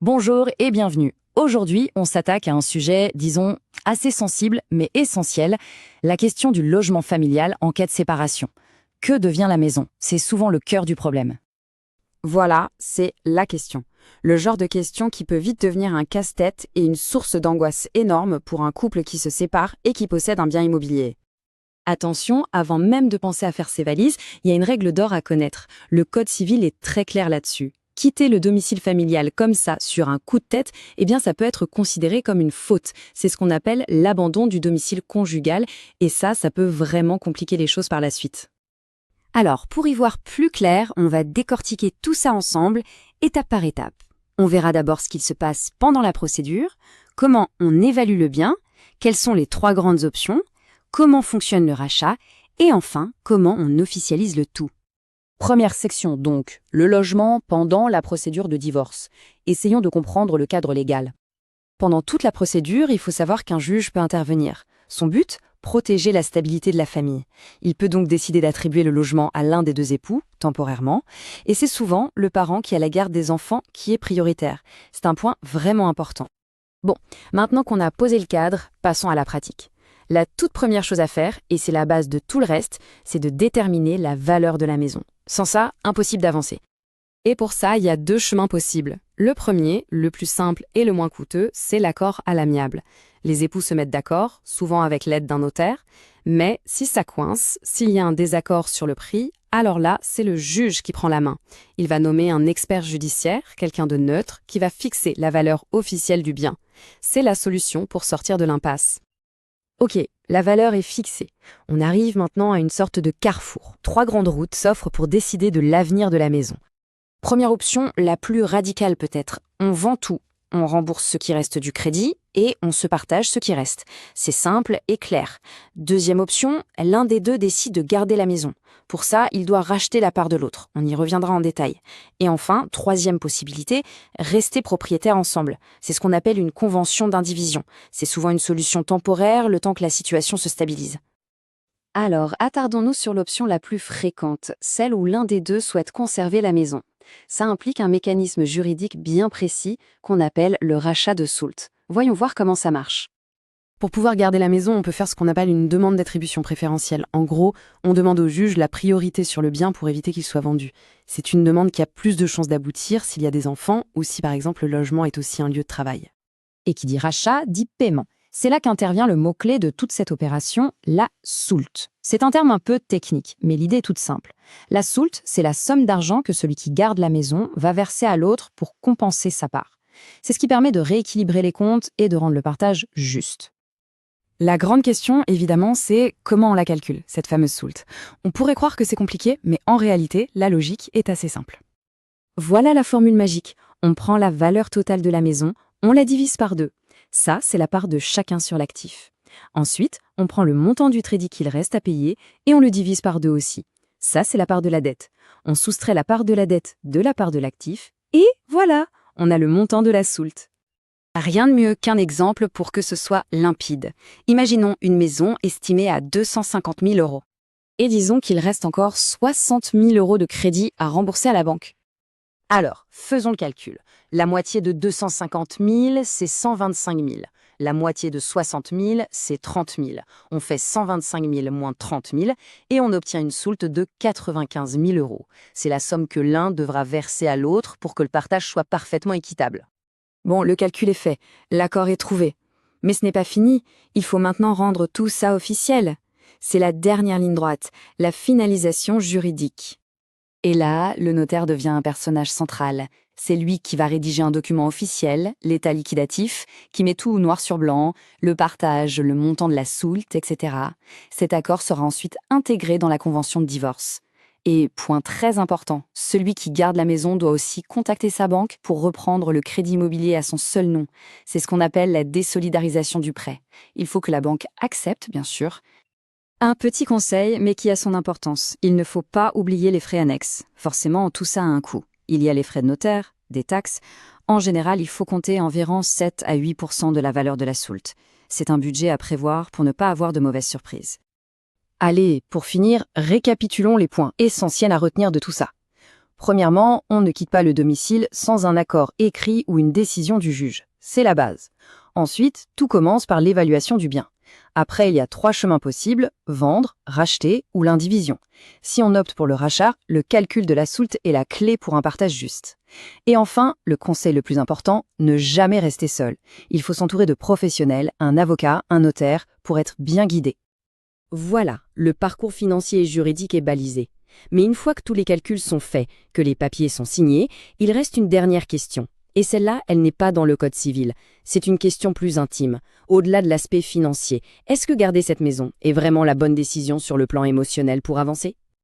Bonjour et bienvenue. Aujourd'hui, on s'attaque à un sujet, disons, assez sensible mais essentiel, la question du logement familial en cas de séparation. Que devient la maison? C'est souvent le cœur du problème. Voilà, c'est la question. Le genre de question qui peut vite devenir un casse-tête et une source d'angoisse énorme pour un couple qui se sépare et qui possède un bien immobilier. Attention, avant même de penser à faire ses valises, il y a une règle d'or à connaître. Le Code civil est très clair là-dessus. Quitter le domicile familial comme ça, sur un coup de tête, eh bien ça peut être considéré comme une faute. C'est ce qu'on appelle l'abandon du domicile conjugal, et ça peut vraiment compliquer les choses par la suite. Alors, pour y voir plus clair, on va décortiquer tout ça ensemble, étape par étape. On verra d'abord ce qu'il se passe pendant la procédure, comment on évalue le bien, quelles sont les 3 grandes options, comment fonctionne le rachat, et enfin, comment on officialise le tout. Première section donc, le logement pendant la procédure de divorce. Essayons de comprendre le cadre légal. Pendant toute la procédure, il faut savoir qu'un juge peut intervenir. Son but? Protéger la stabilité de la famille. Il peut donc décider d'attribuer le logement à l'un des 2 époux, temporairement, et c'est souvent le parent qui a la garde des enfants qui est prioritaire. C'est un point vraiment important. Bon, maintenant qu'on a posé le cadre, passons à la pratique. La toute première chose à faire, et c'est la base de tout le reste, c'est de déterminer la valeur de la maison. Sans ça, impossible d'avancer. Et pour ça, il y a 2 chemins possibles. Le premier, le plus simple et le moins coûteux, c'est l'accord à l'amiable. Les époux se mettent d'accord, souvent avec l'aide d'un notaire, mais si ça coince, s'il y a un désaccord sur le prix, alors là, c'est le juge qui prend la main. Il va nommer un expert judiciaire, quelqu'un de neutre, qui va fixer la valeur officielle du bien. C'est la solution pour sortir de l'impasse. Ok, la valeur est fixée. On arrive maintenant à une sorte de carrefour. 3 grandes routes s'offrent pour décider de l'avenir de la maison. Première option, la plus radicale peut-être. On vend tout. On rembourse ce qui reste du crédit et on se partage ce qui reste. C'est simple et clair. Deuxième option, l'un des 2 décide de garder la maison. Pour ça, il doit racheter la part de l'autre. On y reviendra en détail. Et enfin, troisième possibilité, rester propriétaires ensemble. C'est ce qu'on appelle une convention d'indivision. C'est souvent une solution temporaire, le temps que la situation se stabilise. Alors, attardons-nous sur l'option la plus fréquente, celle où l'un des 2 souhaite conserver la maison. Ça implique un mécanisme juridique bien précis qu'on appelle le rachat de soult. Voyons voir comment ça marche. Pour pouvoir garder la maison, on peut faire ce qu'on appelle une demande d'attribution préférentielle. En gros, on demande au juge la priorité sur le bien pour éviter qu'il soit vendu. C'est une demande qui a plus de chances d'aboutir s'il y a des enfants ou si par exemple le logement est aussi un lieu de travail. Et qui dit rachat dit paiement. C'est là qu'intervient le mot-clé de toute cette opération, la soult. C'est un terme un peu technique, mais l'idée est toute simple. La soult, c'est la somme d'argent que celui qui garde la maison va verser à l'autre pour compenser sa part. C'est ce qui permet de rééquilibrer les comptes et de rendre le partage juste. La grande question, évidemment, c'est comment on la calcule, cette fameuse soult. On pourrait croire que c'est compliqué, mais en réalité, la logique est assez simple. Voilà la formule magique. On prend la valeur totale de la maison, on la divise par 2. Ça, c'est la part de chacun sur l'actif. Ensuite, on prend le montant du crédit qu'il reste à payer et on le divise par 2 aussi. Ça, c'est la part de la dette. On soustrait la part de la dette de la part de l'actif et voilà, on a le montant de la soult. Rien de mieux qu'un exemple pour que ce soit limpide. Imaginons une maison estimée à 250 000 euros. Et disons qu'il reste encore 60 000 euros de crédit à rembourser à la banque. Alors, faisons le calcul. La moitié de 250 000, c'est 125 000. La moitié de 60 000, c'est 30 000. On fait 125 000 moins 30 000 et on obtient une soult de 95 000 euros. C'est la somme que l'un devra verser à l'autre pour que le partage soit parfaitement équitable. Bon, le calcul est fait, l'accord est trouvé. Mais ce n'est pas fini, il faut maintenant rendre tout ça officiel. C'est la dernière ligne droite, la finalisation juridique. Et là, le notaire devient un personnage central. C'est lui qui va rédiger un document officiel, l'état liquidatif, qui met tout noir sur blanc, le partage, le montant de la soult, etc. Cet accord sera ensuite intégré dans la convention de divorce. Et point très important, celui qui garde la maison doit aussi contacter sa banque pour reprendre le crédit immobilier à son seul nom. C'est ce qu'on appelle la désolidarisation du prêt. Il faut que la banque accepte, bien sûr. Un petit conseil, mais qui a son importance. Il ne faut pas oublier les frais annexes. Forcément, tout ça a un coût. Il y a les frais de notaire, des taxes. En général, il faut compter environ 7 à 8% de la valeur de la soult. C'est un budget à prévoir pour ne pas avoir de mauvaises surprises. Allez, pour finir, récapitulons les points essentiels à retenir de tout ça. Premièrement, on ne quitte pas le domicile sans un accord écrit ou une décision du juge. C'est la base. Ensuite, tout commence par l'évaluation du bien. Après, il y a 3 chemins possibles, vendre, racheter ou l'indivision. Si on opte pour le rachat, le calcul de la soulte est la clé pour un partage juste. Et enfin, le conseil le plus important, ne jamais rester seul. Il faut s'entourer de professionnels, un avocat, un notaire, pour être bien guidé. Voilà, le parcours financier et juridique est balisé. Mais une fois que tous les calculs sont faits, que les papiers sont signés, il reste une dernière question. Et celle-là, elle n'est pas dans le code civil. C'est une question plus intime. Au-delà de l'aspect financier, est-ce que garder cette maison est vraiment la bonne décision sur le plan émotionnel pour avancer ?